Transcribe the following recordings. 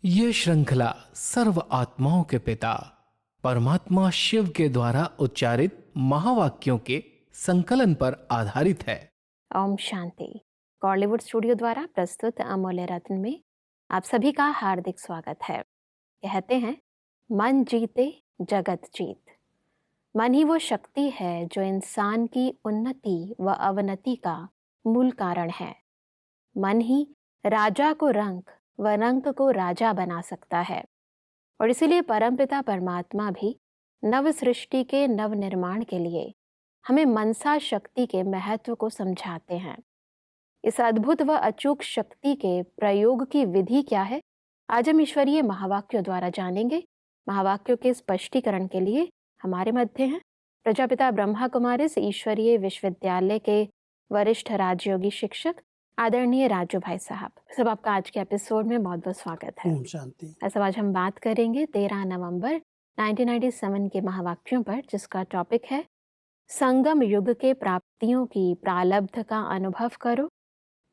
ये श्रृंखला सर्व आत्माओं के पिता परमात्मा शिव के द्वारा उच्चारित महावाक्यों के संकलन पर आधारित है। ओम शांति। कॉलीवुड स्टूडियो द्वारा प्रस्तुत अमूल्य रत्न में आप सभी का हार्दिक स्वागत है। कहते हैं, मन जीते जगत जीत। मन ही वो शक्ति है जो इंसान की उन्नति व अवनति का मूल कारण है। मन ही राजा को रंक व रंक को राजा बना सकता है और इसीलिए परमपिता परमात्मा भी नव सृष्टि के नव निर्माण के लिए हमें मनसा शक्ति के महत्व को समझाते हैं। इस अद्भुत व अचूक शक्ति के प्रयोग की विधि क्या है, आज हम ईश्वरीय महावाक्यों द्वारा जानेंगे। महावाक्यों के स्पष्टीकरण के लिए हमारे मध्य हैं प्रजापिता ब्रह्मा कुमारिस ईश्वरीय विश्वविद्यालय के वरिष्ठ राजयोगी शिक्षक आदरणीय राजू भाई साहब। सब आपका आज के एपिसोड में बहुत बहुत स्वागत है। ओम शांति। ऐसा आज हम बात करेंगे 13 नवंबर 1997 के महावाक्यों पर, जिसका टॉपिक है संगम युग के प्राप्तियों की प्रालब्ध का अनुभव करो,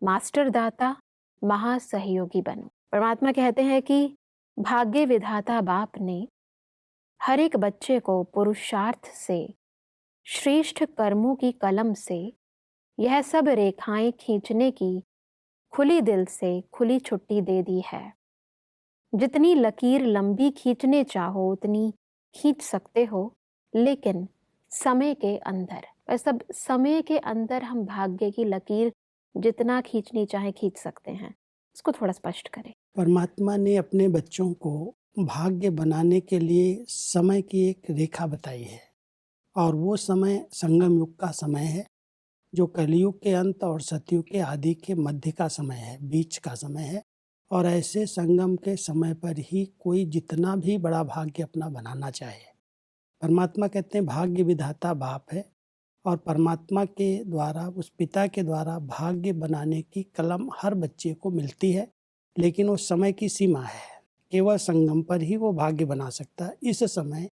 मास्टर दाता महासहयोगी बनो। परमात्मा कहते हैं कि भाग्य विधाता बाप ने हर एक बच्चे को पुरुषार्थ से, श्रेष्ठ कर्मों की कलम से यह सब रेखाएं खींचने की खुली दिल से खुली छुट्टी दे दी है। जितनी लकीर लंबी खींचने चाहो उतनी खींच सकते हो, लेकिन समय के अंदर। सब समय के अंदर हम भाग्य की लकीर जितना खींचनी चाहे खींच सकते हैं। इसको थोड़ा स्पष्ट करें। परमात्मा ने अपने बच्चों को भाग्य बनाने के लिए समय की एक रेखा बताई है, और वो समय संगम युग का समय है, जो कलयुग के अंत और सतयुग के आदि के मध्य का समय है, बीच का समय है। और ऐसे संगम के समय पर ही कोई जितना भी बड़ा भाग्य अपना बनाना चाहे। परमात्मा कहते हैं भाग्य विधाता बाप है, और परमात्मा के द्वारा, उस पिता के द्वारा भाग्य बनाने की कलम हर बच्चे को मिलती है, लेकिन उस समय की सीमा है। केवल संगम पर ही वो भाग्य बना सकता है। इस समय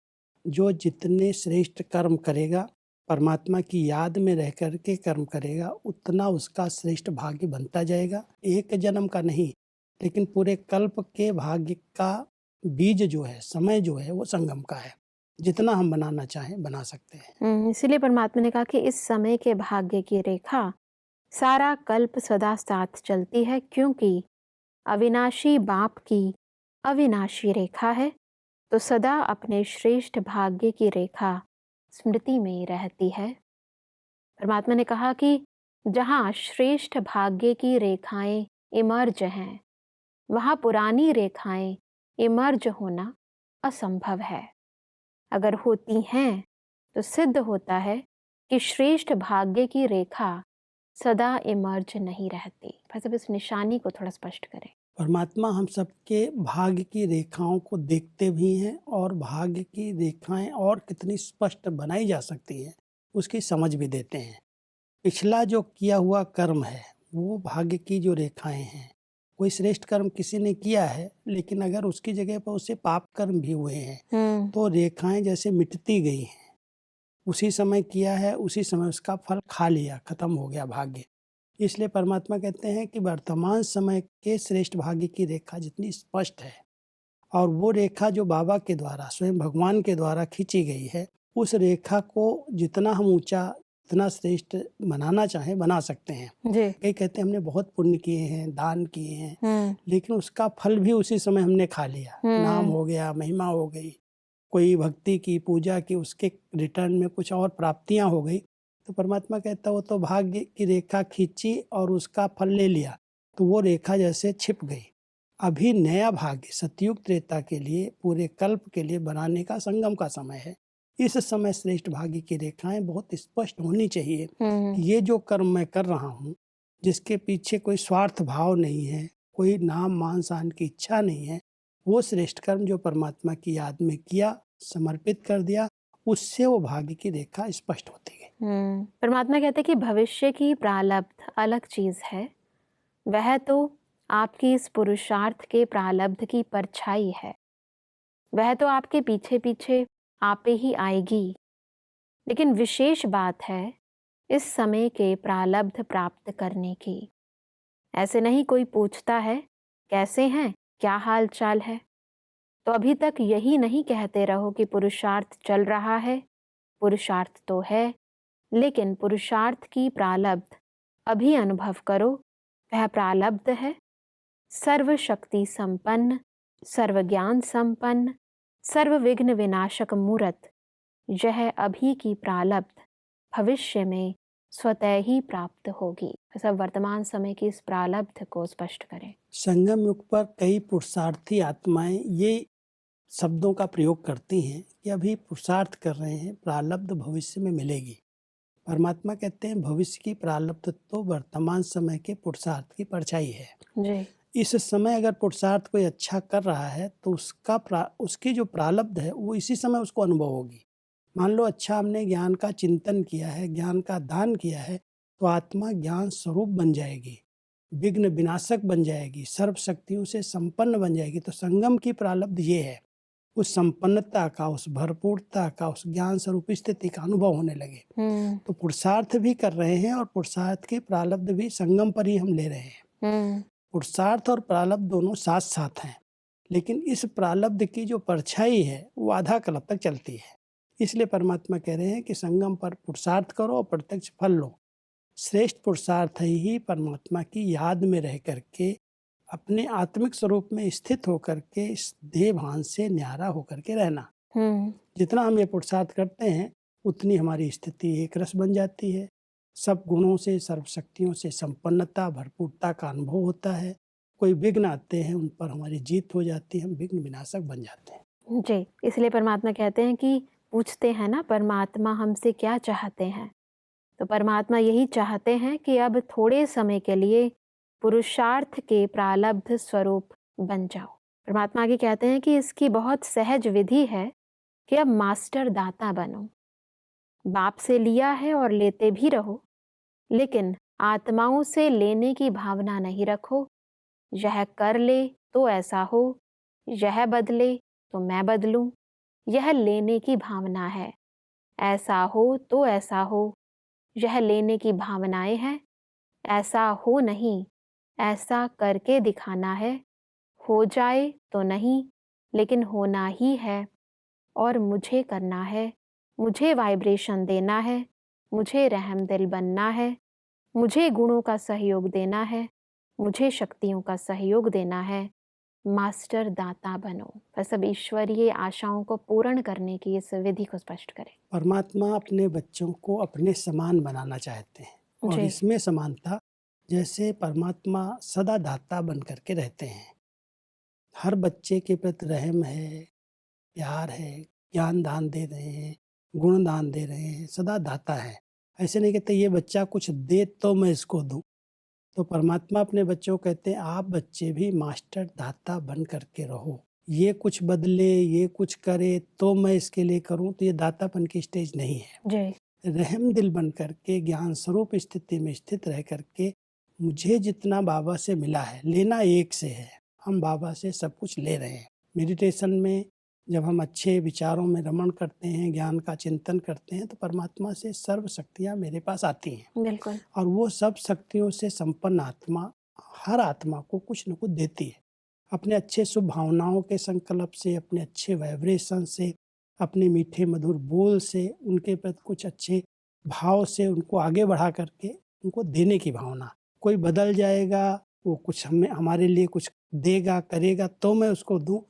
जो जितने श्रेष्ठ कर्म करेगा, परमात्मा की याद में रह कर के कर्म करेगा, उतना उसका श्रेष्ठ भाग्य बनता जाएगा। एक जन्म का नहीं, लेकिन पूरे कल्प के भाग्य का बीज जो है, समय जो है, वो संगम का है। जितना हम बनाना चाहें बना सकते हैं। इसीलिए परमात्मा ने कहा कि इस समय के भाग्य की रेखा सारा कल्प सदा साथ चलती है, क्योंकि अविनाशी बाप की अविनाशी रेखा है, तो सदा अपने श्रेष्ठ भाग्य की रेखा स्मृति में रहती है। परमात्मा ने कहा कि जहाँ श्रेष्ठ भाग्य की रेखाएं इमर्ज हैं, वहाँ पुरानी रेखाएं इमर्ज होना असंभव है। अगर होती हैं तो सिद्ध होता है कि श्रेष्ठ भाग्य की रेखा सदा इमर्ज नहीं रहती। भाई साहब, इस निशानी को थोड़ा स्पष्ट करें। परमात्मा हम सबके भाग्य की रेखाओं को देखते भी हैं, और भाग्य की रेखाएं और कितनी स्पष्ट बनाई जा सकती हैं उसकी समझ भी देते हैं। पिछला जो किया हुआ कर्म है, वो भाग्य की जो रेखाएं हैं, कोई श्रेष्ठ कर्म किसी ने किया है, लेकिन अगर उसकी जगह पर उससे पाप कर्म भी हुए हैं, तो रेखाएं जैसे मिटती गई हैं। उसी समय किया है, उसी समय उसका फल खा लिया, खत्म हो गया भाग्य। इसलिए परमात्मा कहते हैं कि वर्तमान समय के श्रेष्ठ भाग्य की रेखा जितनी स्पष्ट है, और वो रेखा जो बाबा के द्वारा, स्वयं भगवान के द्वारा खींची गई है, उस रेखा को जितना हम ऊंचा, इतना श्रेष्ठ बनाना चाहें बना सकते हैं। कई कहते हैं हमने बहुत पुण्य किए हैं, दान किए हैं, लेकिन उसका फल भी उसी समय हमने खा लिया। नाम हो गया, महिमा हो गई, कोई भक्ति की, पूजा की, उसके रिटर्न में कुछ और प्राप्तियां हो गई, तो परमात्मा कहता वो तो भाग्य की रेखा खींची और उसका फल ले लिया, तो वो रेखा जैसे छिप गई। अभी नया भाग्य सतयुग त्रेता के लिए, पूरे कल्प के लिए बनाने का संगम का समय है। इस समय श्रेष्ठ भाग्य की रेखाएं बहुत स्पष्ट होनी चाहिए कि ये जो कर्म मैं कर रहा हूँ, जिसके पीछे कोई स्वार्थ भाव नहीं है, कोई नाम मान शान की इच्छा नहीं है, वो श्रेष्ठ कर्म जो परमात्मा की याद में किया, समर्पित कर दिया, उससे वो भाग्य की रेखा स्पष्ट होती है। परमात्मा कहते हैं कि भविष्य की प्रालब्ध अलग चीज है, वह तो आपकी इस पुरुषार्थ के प्रालब्ध की परछाई है, वह तो आपके पीछे पीछे आपे ही आएगी। लेकिन विशेष बात है इस समय के प्रालब्ध प्राप्त करने की। ऐसे नहीं कोई पूछता है कैसे हैं, क्या हाल चाल है। तो अभी तक यही नहीं कहते रहो कि पुरुषार्थ चल रहा है। पुरुषार्थ तो है, लेकिन पुरुषार्थ की प्रारब्ध अभी अनुभव करो। वह प्रारब्ध है सर्वशक्ति संपन्न, सर्वज्ञान संपन्न, सर्व विघ्न विनाशक मूर्त। यह अभी की प्रारब्ध भविष्य में स्वतः ही प्राप्त होगी। सब वर्तमान समय की इस प्रारब्ध को स्पष्ट करें। संगम युग पर कई पुरुषार्थी आत्माएं ये शब्दों का प्रयोग करती हैं कि अभी पुरुषार्थ कर रहे हैं, प्रारब्ध भविष्य में मिलेगी। परमात्मा कहते हैं भविष्य की प्रारब्ध तो वर्तमान समय के पुरुषार्थ की परछाई है जी। इस समय अगर पुरुषार्थ कोई अच्छा कर रहा है तो उसकी जो प्रारब्ध है वो इसी समय उसको अनुभव होगी। मान लो अच्छा हमने ज्ञान का चिंतन किया है, ज्ञान का दान किया है, तो आत्मा ज्ञान स्वरूप बन जाएगी, विघ्न विनाशक बन जाएगी, सर्व शक्तियों से संपन्न बन जाएगी। तो संगम की प्रारब्ध ये है, उस संपन्नता का, उस भरपूरता का, उस ज्ञान स्वरूप स्थिति का अनुभव होने लगे। तो पुरुषार्थ भी कर रहे हैं और पुरुषार्थ के प्रारब्ध भी संगम पर ही हम ले रहे हैं। पुरुषार्थ और प्रारब्ध दोनों साथ साथ हैं, लेकिन इस प्रारब्ध की जो परछाई है वो आधा कल्प तक चलती है। इसलिए परमात्मा कह रहे हैं कि संगम पर पुरुषार्थ करो और प्रत्यक्ष फल लो। श्रेष्ठ पुरुषार्थ ही परमात्मा की याद में रह करके, अपने आत्मिक स्वरूप में स्थित होकर के, इस देह भान से न्यारा होकर के रहना। जितना हम ये पुरुषार्थ करते हैं उतनी हमारी स्थिति एक रस बन जाती है। सब गुणों से, सर्वशक्तियों से संपन्नता, भरपूरता का अनुभव होता है। कोई विघ्न आते हैं उन पर हमारी जीत हो जाती है, हम विघ्न विनाशक बन जाते हैं। जी, इसलिए परमात्मा कहते हैं कि पूछते हैं ना परमात्मा हमसे क्या चाहते हैं, तो परमात्मा यही चाहते हैं कि अब थोड़े समय के लिए पुरुषार्थ के प्रारब्ध स्वरूप बन जाओ। परमात्मा आगे कहते हैं कि इसकी बहुत सहज विधि है कि अब मास्टर दाता बनो। बाप से लिया है और लेते भी रहो, लेकिन आत्माओं से लेने की भावना नहीं रखो। यह कर ले तो ऐसा हो, यह बदले तो मैं बदलूं, यह लेने की भावना है। ऐसा हो तो ऐसा हो, यह लेने की भावनाएं हैं। ऐसा हो नहीं, ऐसा करके दिखाना है। हो जाए तो नहीं, लेकिन होना ही है और मुझे करना है। मुझे वाइब्रेशन देना है, मुझे रहम दिल बनना है, मुझे गुणों का सहयोग देना है, मुझे शक्तियों का सहयोग देना है। मास्टर दाता बनो। वह सब ईश्वरीय आशाओं को पूर्ण करने की इस विधि को स्पष्ट करें। परमात्मा अपने बच्चों को अपने समान बनाना चाहते हैं, और इसमें समानता, जैसे परमात्मा सदा दाता बन करके रहते हैं। हर बच्चे के प्रति रहम है, प्यार है, ज्ञान दान दे रहे हैं, गुण दान दे रहे हैं, सदा दाता है। ऐसे नहीं कहते ये बच्चा कुछ दे तो मैं इसको दूं। तो परमात्मा अपने बच्चों को कहते हैं आप बच्चे भी मास्टर दाता बन करके रहो। ये कुछ बदले, ये कुछ करे तो मैं इसके लिए करूं, तो ये दातापन की स्टेज नहीं है। जी। रहम दिल बन करके, ज्ञान स्वरूप स्थिति में स्थित रह करके, मुझे जितना बाबा से मिला है, लेना एक से है, हम बाबा से सब कुछ ले रहे हैं। मेडिटेशन में जब हम अच्छे विचारों में रमण करते हैं, ज्ञान का चिंतन करते हैं, तो परमात्मा से सर्व शक्तियाँ मेरे पास आती हैं। बिल्कुल। और वो सब शक्तियों से संपन्न आत्मा हर आत्मा को कुछ न कुछ देती है। अपने अच्छे शुभ भावनाओं के संकल्प से, अपने अच्छे वाइब्रेशन से, अपने मीठे मधुर बोल से, उनके प्रति कुछ अच्छे भाव से उनको आगे बढ़ा करके उनको देने की भावना। कोई बदल जाएगा, वो कुछ हमारे लिए कुछ देगा, करेगा तो मैं उसको दूं,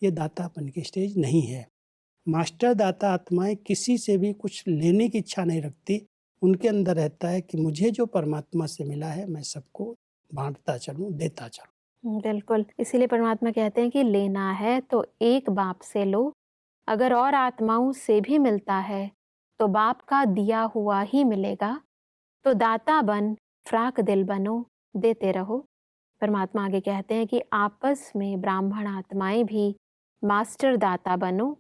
ये दातापन की स्टेज नहीं है। मास्टर दाता आत्माएं किसी से भी कुछ लेने की इच्छा नहीं रखती। उनके अंदर रहता है कि मुझे जो परमात्मा से मिला है मैं सबको बांटता चलूं, देता चलूं। बिल्कुल, इसीलिए परमात्मा कहते हैं कि लेना है तो एक बाप से लो। अगर और आत्माओं से भी मिलता है तो बाप का दिया हुआ ही मिलेगा। तो दाता बन, फ्राक दिल बनो, देते रहो। परमात्मा आगे कहते हैं कि आपस में ब्राह्मण आत्माएं भी मास्टर दाता बनो,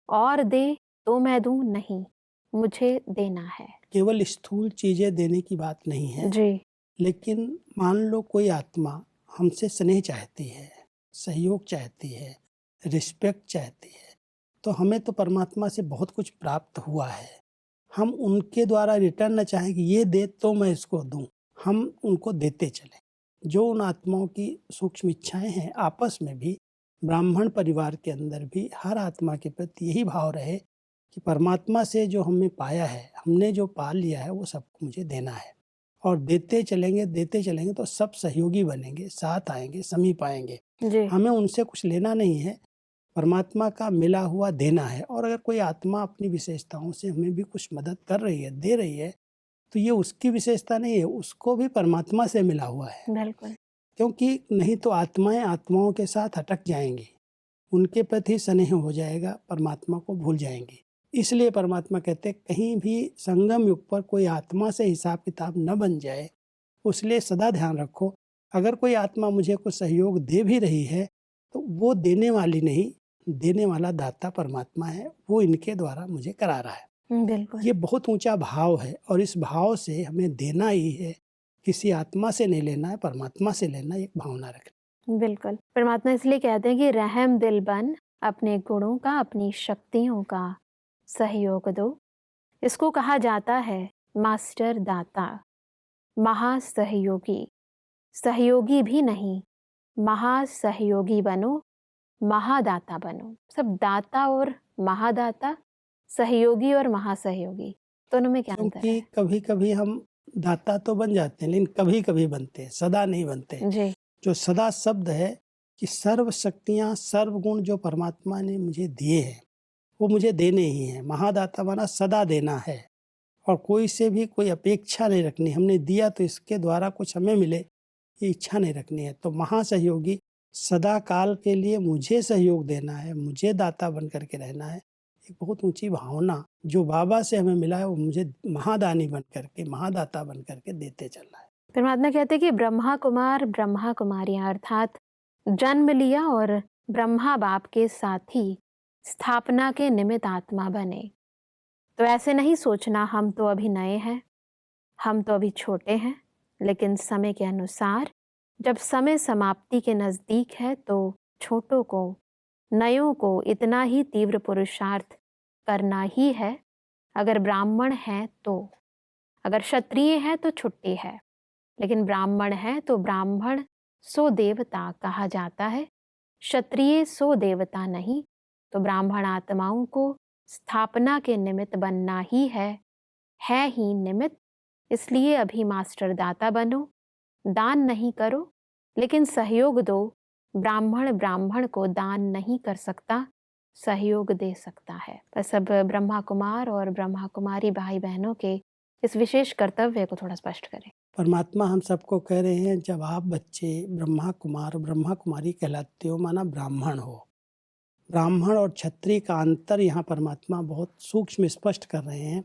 और दे तो मैं दूं नहीं, मुझे देना है। केवल स्थूल चीजें देने की बात नहीं है जी। लेकिन मान लो कोई आत्मा हमसे स्नेह चाहती है, सहयोग चाहती है, रिस्पेक्ट चाहती है, तो हमें तो परमात्मा से बहुत कुछ प्राप्त हुआ है। हम उनके द्वारा रिटर्न न चाहें कि ये दे तो मैं इसको दूं, हम उनको देते चलें। जो उन आत्माओं की सूक्ष्म इच्छाएं हैं आपस में भी ब्राह्मण परिवार के अंदर भी हर आत्मा के प्रति यही भाव रहे कि परमात्मा से जो हमने पाया है, हमने जो पा लिया है, वो सबको मुझे देना है। और देते चलेंगे तो सब सहयोगी बनेंगे, साथ आएंगे, समीप आएंगे। जी। हमें उनसे कुछ लेना नहीं है, परमात्मा का मिला हुआ देना है। और अगर कोई आत्मा अपनी विशेषताओं से हमें भी कुछ मदद कर रही है, दे रही है, तो ये उसकी विशेषता नहीं है, उसको भी परमात्मा से मिला हुआ है। बिल्कुल। क्योंकि नहीं तो आत्माएं आत्माओं के साथ अटक जाएंगी, उनके प्रति स्नेह हो जाएगा, परमात्मा को भूल जाएंगी। इसलिए परमात्मा कहते हैं कहीं भी संगम युग पर कोई आत्मा से हिसाब किताब न बन जाए, उसलिए सदा ध्यान रखो। अगर कोई आत्मा मुझे कुछ सहयोग दे भी रही है तो वो देने वाली नहीं, देने वाला दाता परमात्मा है, वो इनके द्वारा मुझे करा रहा है। बिल्कुल। ये बहुत ऊंचा भाव है और इस भाव से हमें देना ही है, किसी आत्मा से नहीं लेना है, परमात्मा से लेना है, एक भावना रखना। बिल्कुल। परमात्मा इसलिए कहते हैं कि रहम दिल बन, अपने गुणों का, अपनी शक्तियों का सहयोग दो। इसको कहा जाता है मास्टर दाता, महासहयोगी। सहयोगी भी नहीं, महासहयोगी बनो, महादाता बनो। सब दाता और महादाता, सहयोगी और महासहयोगी, दोनों में क्या अंतर क्योंकि है? कभी कभी हम दाता तो बन जाते हैं, लेकिन कभी कभी बनते हैं, सदा नहीं बनते। जी। जो सदा शब्द है कि सर्व शक्तियाँ, सर्व गुण जो परमात्मा ने मुझे दिए हैं, वो मुझे देने ही हैं। महादाता माना सदा देना है और कोई से भी कोई अपेक्षा नहीं रखनी। हमने दिया तो इसके द्वारा कुछ हमें मिले, ये इच्छा नहीं रखनी है। तो महासहयोगी, सदा काल के लिए मुझे सहयोग देना है, मुझे दाता बन करके रहना है। एक बहुत ऊंची भावना जो बाबा से हमें मिला है, वो मुझे महादानी बन करके, महादाता बन करके देते चलना है। परमात्मा कहते हैं कि ब्रह्मा कुमार, ब्रह्मा कुमारियां अर्थात जन्म लिया और ब्रह्मा बाप के साथी स्थापना के निमित्त आत्मा बने। तो ऐसे नहीं सोचना हम तो अभी नए हैं, हम तो अभी छोटे हैं, लेकिन समय के अनुसार जब समय समाप्ति के नज़दीक है तो छोटों को, नयों को इतना ही तीव्र पुरुषार्थ करना ही है। अगर ब्राह्मण है तो, अगर क्षत्रिय है तो छुट्टी है, लेकिन ब्राह्मण है तो ब्राह्मण सो देवता कहा जाता है, क्षत्रिय सो देवता नहीं। तो ब्राह्मण आत्माओं को स्थापना के निमित्त बनना ही है ही निमित्त। इसलिए अभी मास्टर दाता बनो, दान नहीं करो लेकिन सहयोग दो। ब्राह्मण ब्राह्मण को दान नहीं कर सकता, सहयोग दे सकता है। बस अब ब्रह्मा कुमार और ब्रह्मा कुमारी भाई बहनों के इस विशेष कर्तव्य को थोड़ा स्पष्ट करें। परमात्मा हम सबको कह रहे हैं, जब आप बच्चे ब्रह्मा कुमार, ब्रह्मा कुमारी कहलाते हो, माना ब्राह्मण हो। ब्राह्मण और क्षत्रिय का अंतर यहाँ परमात्मा बहुत सूक्ष्म स्पष्ट कर रहे हैं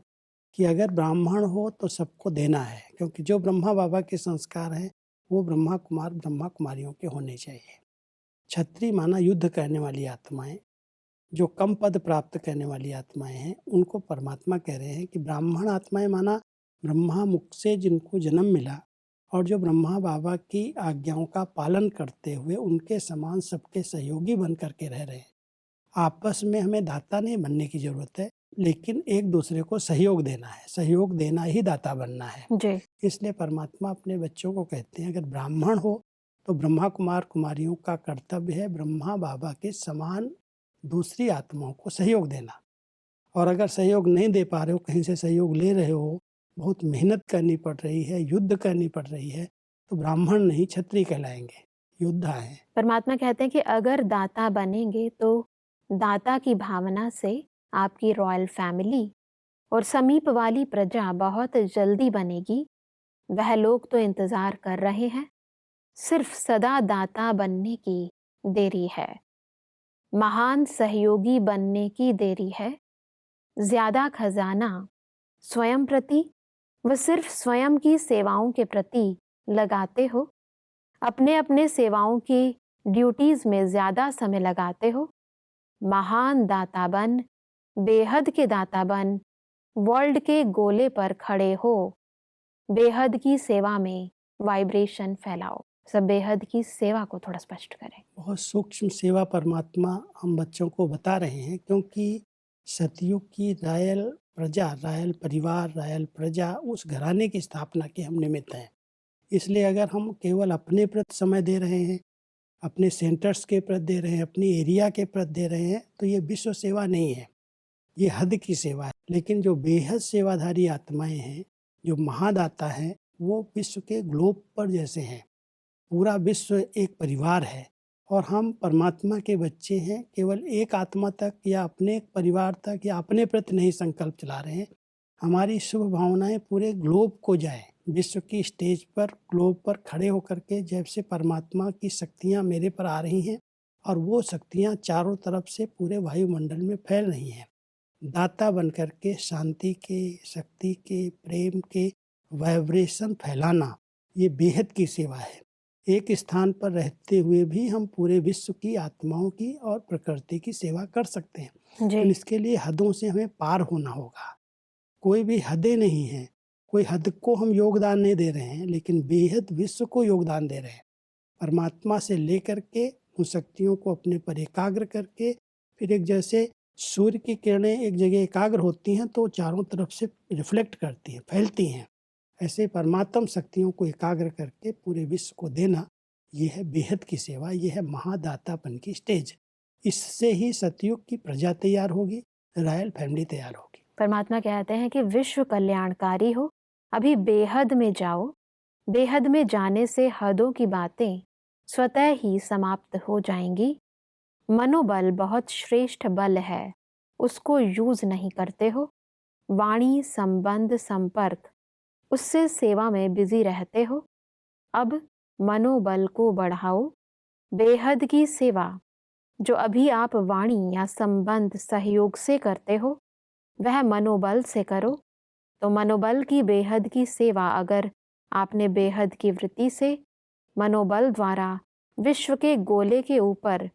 कि अगर ब्राह्मण हो तो सबको देना है, क्योंकि जो ब्रह्मा बाबा के संस्कार हैं वो ब्रह्मा कुमार, ब्रह्मा कुमारियों के होने चाहिए। क्षत्रिय माना युद्ध करने वाली आत्माएं, जो कम पद प्राप्त करने वाली आत्माएं हैं, उनको परमात्मा कह रहे हैं कि ब्राह्मण आत्माएं माना ब्रह्मा मुख से जिनको जन्म मिला और जो ब्रह्मा बाबा की आज्ञाओं का पालन करते हुए उनके समान सबके सहयोगी बन करके रह रहे हैं। आपस में हमें दाता नहीं बनने की जरूरत है, लेकिन एक दूसरे को सहयोग देना है। सहयोग देना ही दाता बनना है जी। इसलिए परमात्मा अपने बच्चों को कहते हैं, अगर ब्राह्मण हो तो ब्रह्मा कुमार कुमारियों का कर्तव्य है ब्रह्मा बाबा के समान दूसरी आत्माओं को सहयोग देना। और अगर सहयोग नहीं दे पा रहे हो, कहीं से सहयोग ले रहे हो, बहुत मेहनत करनी पड़ रही है, युद्ध करनी पड़ रही है, तो ब्राह्मण नहीं क्षत्रिय कहलाएंगे, योद्धा है। परमात्मा कहते हैं कि अगर दाता बनेंगे तो दाता की भावना से आपकी रॉयल फैमिली और समीप वाली प्रजा बहुत जल्दी बनेगी। वह लोग तो इंतजार कर रहे हैं, सिर्फ सदा दाता बनने की देरी है, महान सहयोगी बनने की देरी है। ज्यादा खजाना स्वयं प्रति व सिर्फ स्वयं की सेवाओं के प्रति लगाते हो, अपने अपने सेवाओं की ड्यूटीज में ज्यादा समय लगाते हो। महान दाता बन, बेहद के दाता बन, वर्ल्ड के गोले पर खड़े हो, बेहद की सेवा में वाइब्रेशन फैलाओ। सब बेहद की सेवा को थोड़ा स्पष्ट करें। बहुत सूक्ष्म सेवा परमात्मा हम बच्चों को बता रहे हैं, क्योंकि सतयुग की रायल प्रजा, रायल परिवार, रायल प्रजा, उस घराने की स्थापना के हम निमित्त हैं। इसलिए अगर हम केवल अपने प्रति समय दे रहे हैं, अपने सेंटर्स के प्रति दे रहे हैं, अपनी एरिया के प्रति दे रहे हैं, तो ये विश्व सेवा नहीं है, ये हद की सेवा है। लेकिन जो बेहद सेवाधारी आत्माएं हैं, जो महादाता हैं, वो विश्व के ग्लोब पर जैसे हैं। पूरा विश्व एक परिवार है और हम परमात्मा के बच्चे हैं। केवल एक आत्मा तक या अपने परिवार तक या अपने प्रति नहीं संकल्प चला रहे हैं। हमारी शुभ भावनाएं पूरे ग्लोब को जाए। विश्व की स्टेज पर, ग्लोब पर खड़े होकर के जैसे परमात्मा की शक्तियां मेरे पर आ रही हैं और वो शक्तियां चारों तरफ से पूरे वायुमंडल में फैल रही हैं, दाता बनकर के शांति के, शक्ति के, प्रेम के वाइब्रेशन फैलाना, ये बेहद की सेवा है। एक स्थान पर रहते हुए भी हम पूरे विश्व की आत्माओं की और प्रकृति की सेवा कर सकते हैं। जी। इसके लिए हदों से हमें पार होना होगा। कोई भी हदें नहीं है, कोई हद को हम योगदान नहीं दे रहे हैं, लेकिन बेहद विश्व को योगदान दे रहे हैं। परमात्मा से लेकर के उन शक्तियों को अपने पर एकाग्र करके, फिर एक जैसे सूर्य की किरणें एक जगह एकाग्र होती हैं तो चारों तरफ से रिफ्लेक्ट करती हैं, फैलती हैं। ऐसे परमात्म शक्तियों को एकाग्र करके पूरे विश्व को देना, यह है बेहद की सेवा, यह है महादातापन की स्टेज। इससे ही सतयुग की प्रजा तैयार होगी, रॉयल फैमिली तैयार होगी। परमात्मा कहते हैं कि विश्व कल्याणकारी हो, अभी बेहद में जाओ। बेहद में जाने से हदों की बातें स्वतः ही समाप्त हो जाएंगी। मनोबल बहुत श्रेष्ठ बल है, उसको यूज नहीं करते हो। वाणी, संबंध, संपर्क, उससे सेवा में बिजी रहते हो। अब मनोबल को बढ़ाओ। बेहद की सेवा जो अभी आप वाणी या संबंध सहयोग से करते हो, वह मनोबल से करो। तो मनोबल की बेहद की सेवा अगर आपने बेहद की वृत्ति से मनोबल द्वारा विश्व के गोले के ऊपर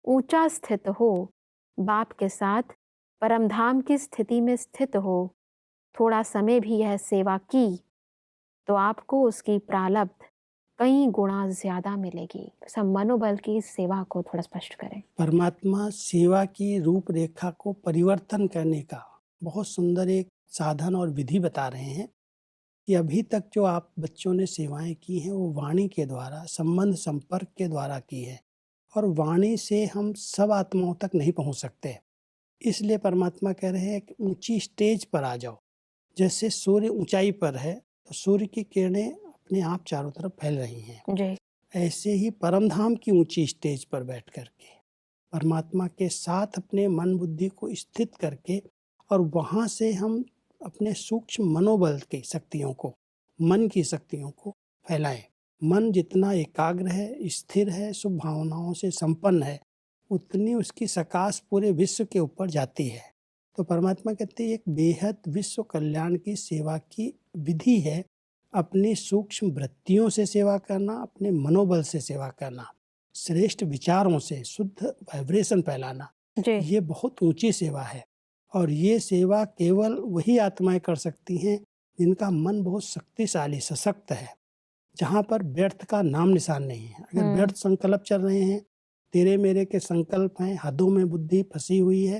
ऊंचा स्थित हो, बाप के साथ परमधाम की स्थिति में स्थित हो, थोड़ा समय भी यह सेवा की, तो आपको उसकी प्रालब्ध कई गुणा ज्यादा मिलेगी। सब मनोबल की सेवा को थोड़ा स्पष्ट करें। परमात्मा सेवा की रूपरेखा को परिवर्तन करने का बहुत सुंदर एक साधन और विधि बता रहे हैं कि अभी तक जो आप बच्चों ने सेवाएं की हैं वो वाणी के द्वारा, संबंध संपर्क के द्वारा की है, और वाणी से हम सब आत्माओं तक नहीं पहुंच सकते। इसलिए परमात्मा कह रहे हैं कि ऊंची स्टेज पर आ जाओ। जैसे सूर्य ऊंचाई पर है तो सूर्य की किरणें अपने आप चारों तरफ फैल रही हैं, जी। ऐसे ही परमधाम की ऊंची स्टेज पर बैठ करके परमात्मा के साथ अपने मन बुद्धि को स्थित करके, और वहाँ से हम अपने सूक्ष्म मनोबल की शक्तियों को, मन की शक्तियों को फैलाएं। मन जितना एकाग्र है, स्थिर है, शुभ भावनाओं से संपन्न है, उतनी उसकी सकाश पूरे विश्व के ऊपर जाती है। तो परमात्मा कहते हैं एक बेहद विश्व कल्याण की सेवा की विधि है, अपनी सूक्ष्म वृत्तियों से सेवा करना, अपने मनोबल से सेवा करना, श्रेष्ठ विचारों से शुद्ध वाइब्रेशन फैलाना। जी। ये बहुत ऊंची सेवा है, और ये सेवा केवल वही आत्माएं कर सकती हैं जिनका मन बहुत शक्तिशाली, सशक्त है, जहाँ पर व्यर्थ का नाम निशान नहीं है। अगर व्यर्थ संकल्प चल रहे हैं, तेरे मेरे के संकल्प हैं, हदों में बुद्धि फंसी हुई है,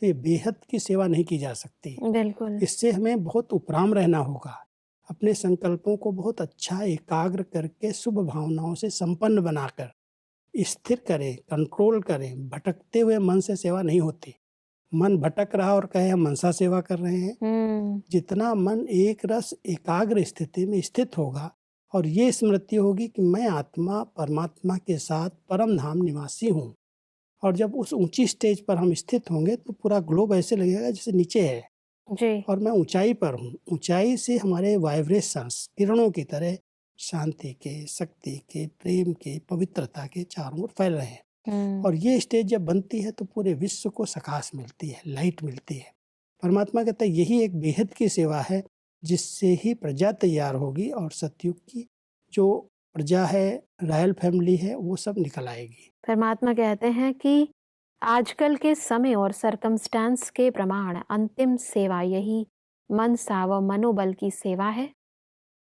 तो ये बेहद की सेवा नहीं की जा सकती। बिल्कुल। इससे हमें बहुत उपराम रहना होगा। अपने संकल्पों को बहुत अच्छा एकाग्र करके शुभ भावनाओं से संपन्न बनाकर स्थिर करें, कंट्रोल करें। भटकते हुए मन से सेवा नहीं होती। मन भटक रहा और कहे हम मनसा सेवा कर रहे हैं, जितना मन एक रस एकाग्र स्थिति में स्थित होगा और ये स्मृति होगी कि मैं आत्मा परमात्मा के साथ परम धाम निवासी हूँ, और जब उस ऊंची स्टेज पर हम स्थित होंगे तो पूरा ग्लोब ऐसे लगेगा जैसे नीचे है जी। और मैं ऊंचाई पर हूँ। ऊंचाई से हमारे वाइब्रेशंस किरणों की तरह शांति के, शक्ति के, प्रेम के, पवित्रता के चारों ओर फैल रहे हैं। और ये स्टेज जब बनती है तो पूरे विश्व को सकाश मिलती है, लाइट मिलती है। परमात्मा कहता है यही एक बेहद की सेवा है, जिससे ही प्रजा तैयार होगी और सतयुग की जो प्रजा है, रॉयल फैमिली है, वो सब निकल आएगी। परमात्मा कहते हैं कि आजकल के समय और सरकमस्टेंस के प्रमाण अंतिम सेवा यही मनसा व मनोबल की सेवा है।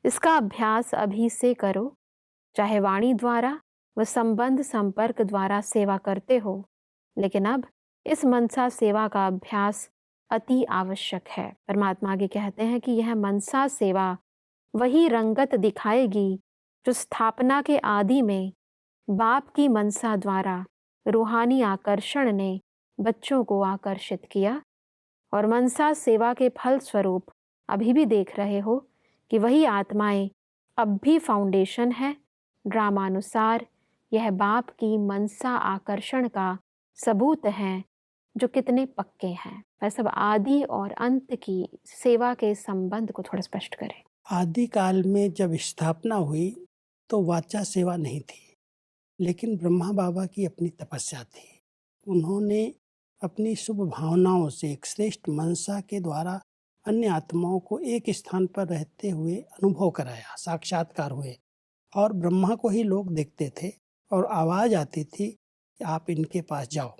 इसका अभ्यास अभी से करो, चाहे वाणी द्वारा व संबंध संपर्क द्वारा सेवा करते हो, लेकिन अब इस मनसा सेवा का अभ्यास अति आवश्यक है। परमात्मा आगे कहते हैं कि यह मनसा सेवा वही रंगत दिखाएगी जो स्थापना के आदि में बाप की मनसा द्वारा रूहानी आकर्षण ने बच्चों को आकर्षित किया और मनसा सेवा के फल स्वरूप अभी भी देख रहे हो कि वही आत्माएं अब भी फाउंडेशन है। ड्रामानुसार यह बाप की मनसा आकर्षण का सबूत हैं जो कितने पक्के हैं। वह सब आदि और अंत की सेवा के संबंध को थोड़ा स्पष्ट करें। आदि काल में जब स्थापना हुई तो वाचा सेवा नहीं थी, लेकिन ब्रह्मा बाबा की अपनी तपस्या थी। उन्होंने अपनी शुभ भावनाओं से एक श्रेष्ठ मनसा के द्वारा अन्य आत्माओं को एक स्थान पर रहते हुए अनुभव कराया, साक्षात्कार हुए। और ब्रह्मा को ही लोग देखते थे और आवाज़ आती थी कि आप इनके पास जाओ।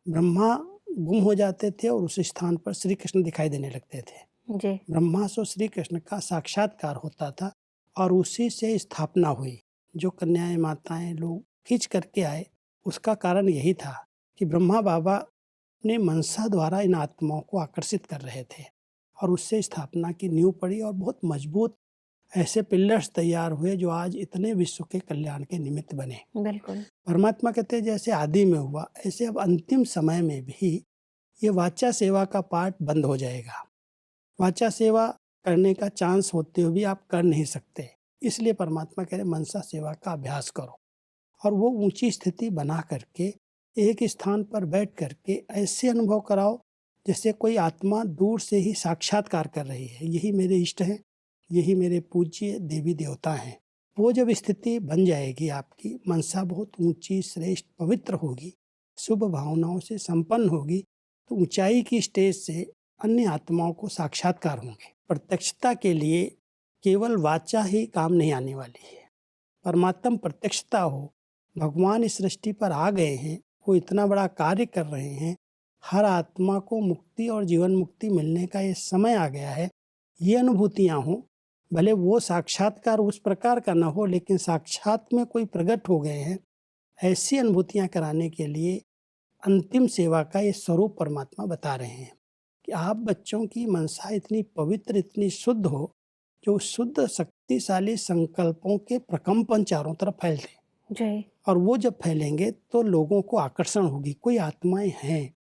ब्रह्मा गुम हो जाते थे और उस स्थान पर श्री कृष्ण दिखाई देने लगते थे। जी। ब्रह्मा से श्री कृष्ण का साक्षात्कार होता था और उसी से स्थापना हुई। जो कन्याएं माताएं लोग खींच करके आए, उसका कारण यही था कि ब्रह्मा बाबा अपने मनसा द्वारा इन आत्माओं को आकर्षित कर रहे थे और उससे स्थापना की नींव पड़ी और बहुत मजबूत ऐसे पिलर्स तैयार हुए जो आज इतने विश्व के कल्याण के निमित्त बने। बिल्कुल। परमात्मा कहते हैं जैसे आदि में हुआ, ऐसे अब अंतिम समय में भी ये वाचा सेवा का पार्ट बंद हो जाएगा। वाचा सेवा करने का चांस होते हुए भी आप कर नहीं सकते, इसलिए परमात्मा कह रहे मनसा सेवा का अभ्यास करो और वो ऊंची स्थिति बना करके एक स्थान पर बैठ करके ऐसे अनुभव कराओ जैसे कोई आत्मा दूर से ही साक्षात्कार कर रही है। यही मेरे इष्ट हैं, यही मेरे पूज्य देवी देवता हैं। वो जब स्थिति बन जाएगी, आपकी मनसा बहुत ऊंची, श्रेष्ठ, पवित्र होगी, शुभ भावनाओं से संपन्न होगी, तो ऊंचाई की स्टेज से अन्य आत्माओं को साक्षात्कार होंगे। प्रत्यक्षता के लिए केवल वाचा ही काम नहीं आने वाली है। परमात्म प्रत्यक्षता हो, भगवान इस सृष्टि पर आ गए हैं, वो इतना बड़ा कार्य कर रहे हैं, हर आत्मा को मुक्ति और जीवन मुक्ति मिलने का ये समय आ गया है। ये अनुभूतियाँ हों, भले वो साक्षात्कार उस प्रकार का ना हो, लेकिन साक्षात में कोई प्रकट हो गए हैं, ऐसी अनुभूतियाँ कराने के लिए अंतिम सेवा का ये स्वरूप परमात्मा बता रहे हैं कि आप बच्चों की मनसा इतनी पवित्र, इतनी शुद्ध हो, जो शुद्ध शक्तिशाली संकल्पों के प्रकंपन चारों तरफ फैलते जी। और वो जब फैलेंगे तो लोगों को आकर्षण होगी। कोई आत्माएं हैं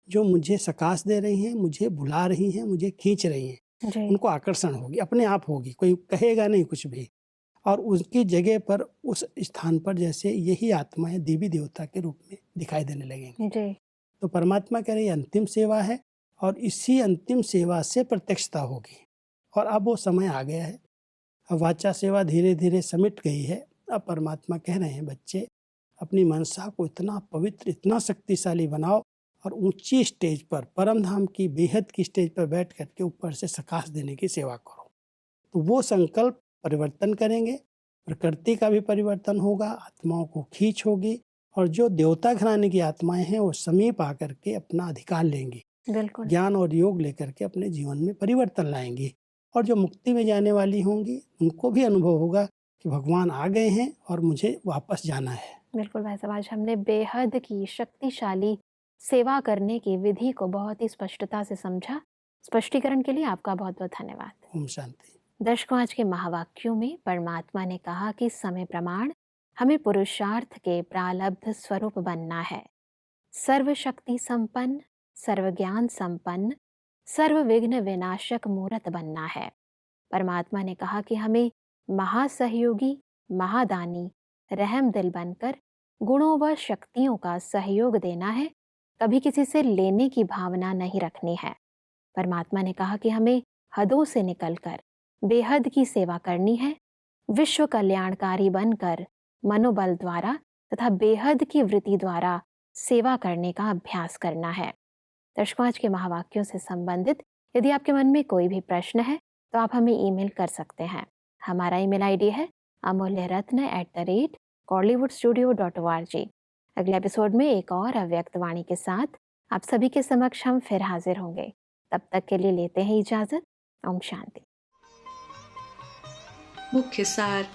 जो मुझे सकाश दे रही हैं, मुझे बुला रही हैं, मुझे खींच रही हैं, जी। उनको आकर्षण होगी, अपने आप होगी, कोई कहेगा नहीं कुछ भी। और उसकी जगह पर उस स्थान पर जैसे यही आत्माएं देवी देवता के रूप में दिखाई देने लगेंगी। जी। तो परमात्मा कह रहे अंतिम सेवा है और इसी अंतिम सेवा से प्रत्यक्षता होगी। और अब वो समय आ गया है, अब वाचा सेवा धीरे धीरे समिट गई है। अब परमात्मा कह रहे हैं बच्चे अपनी मनसा को इतना पवित्र, इतना शक्तिशाली बनाओ और ऊंची स्टेज पर, परम धाम की बेहद की स्टेज पर बैठ करके ऊपर से सकाश देने की सेवा करो। तो वो संकल्प परिवर्तन करेंगे, प्रकृति का भी परिवर्तन होगा, आत्माओं को खींच होगी और जो देवता घराने की आत्माएं हैं वो समीप आकर के अपना अधिकार लेंगी, बिल्कुल। ज्ञान और योग लेकर के अपने जीवन में परिवर्तन लाएंगी। और जो मुक्ति में जाने वाली होंगी उनको भी अनुभव होगा कि भगवान आ गए हैं और मुझे वापस जाना है। बिल्कुल भाई साहब, आज हमने बेहद की शक्तिशाली सेवा करने की विधि को बहुत ही स्पष्टता से समझा। स्पष्टीकरण के लिए आपका बहुत बहुत धन्यवाद। ओम शांति। दर्शकों, आज के महावाक्यों में परमात्मा ने कहा कि समय प्रमाण हमें पुरुषार्थ के प्रालब्ध स्वरूप बनना है। सर्वशक्ति संपन्न, सर्वज्ञान संपन्न, सर्वविघ्न विनाशक मूर्त बनना है। परमात्मा ने कहा कि हमें महासहयोगी, महादानी, रहम दिल बनकर गुणों व शक्तियों का सहयोग देना है, कभी किसी से लेने की भावना नहीं रखनी है। परमात्मा ने कहा कि हमें हदों से निकलकर बेहद की सेवा करनी है, विश्व कल्याणकारी बनकर मनोबल द्वारा तथा बेहद की वृत्ति द्वारा सेवा करने का अभ्यास करना है। दर्शकों, आज के महावाक्यों से संबंधित यदि आपके मन में कोई भी प्रश्न है तो आप हमें ईमेल कर सकते हैं। हमारा ईमेल आईडी है amulyaratna@kollywoodstudio.org। अगले एपिसोड में एक और अव्यक्त वाणी के साथ आप सभी के समक्ष हम फिर हाजिर होंगे। तब तक के लिए लेते हैं इजाजत। ओम शांति। मुख्य सार: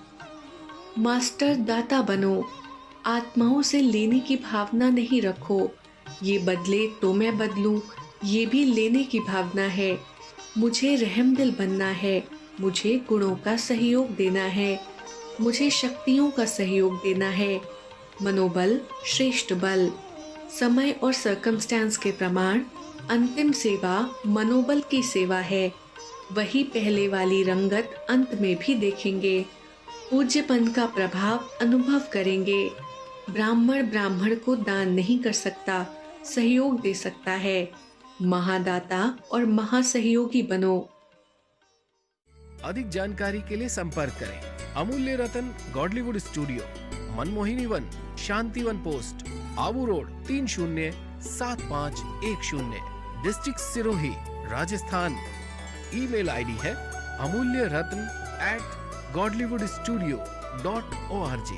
मास्टर दाता बनो, आत्माओं से लेने की भावना नहीं रखो। ये बदले तो मैं बदलूं, ये भी लेने की भावना है। मुझे रहमदिल बनना है, मुझे गुणों का सहयोग देना है, मुझे शक्तियों का सहयोग देना है। मनोबल श्रेष्ठ बल। समय और सर्कमस्टेंस के प्रमाण अंतिम सेवा मनोबल की सेवा है। वही पहले वाली रंगत अंत में भी देखेंगे। पूज्यपन का प्रभाव अनुभव करेंगे। ब्राह्मण ब्राह्मण को दान नहीं कर सकता, सहयोग दे सकता है। महादाता और महासहयोगी बनो। अधिक जानकारी के लिए संपर्क करें Amulya Ratan Godlywood studio, Manmohini Van, Shantivan post, Abu road, 307510, district Sirohi, Rajasthan. Email ID है amulyaratn@godlywoodstudio.org।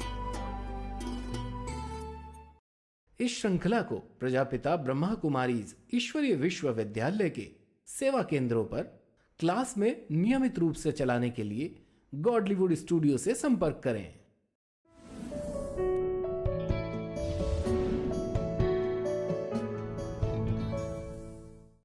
इस श्रृंखला को प्रजापिता ब्रह्मा कुमारीज ईश्वरीय विश्वविद्यालय के सेवा केंद्रों पर क्लास में नियमित रूप से चलाने के लिए गॉडलीवुड स्टूडियो से संपर्क करें।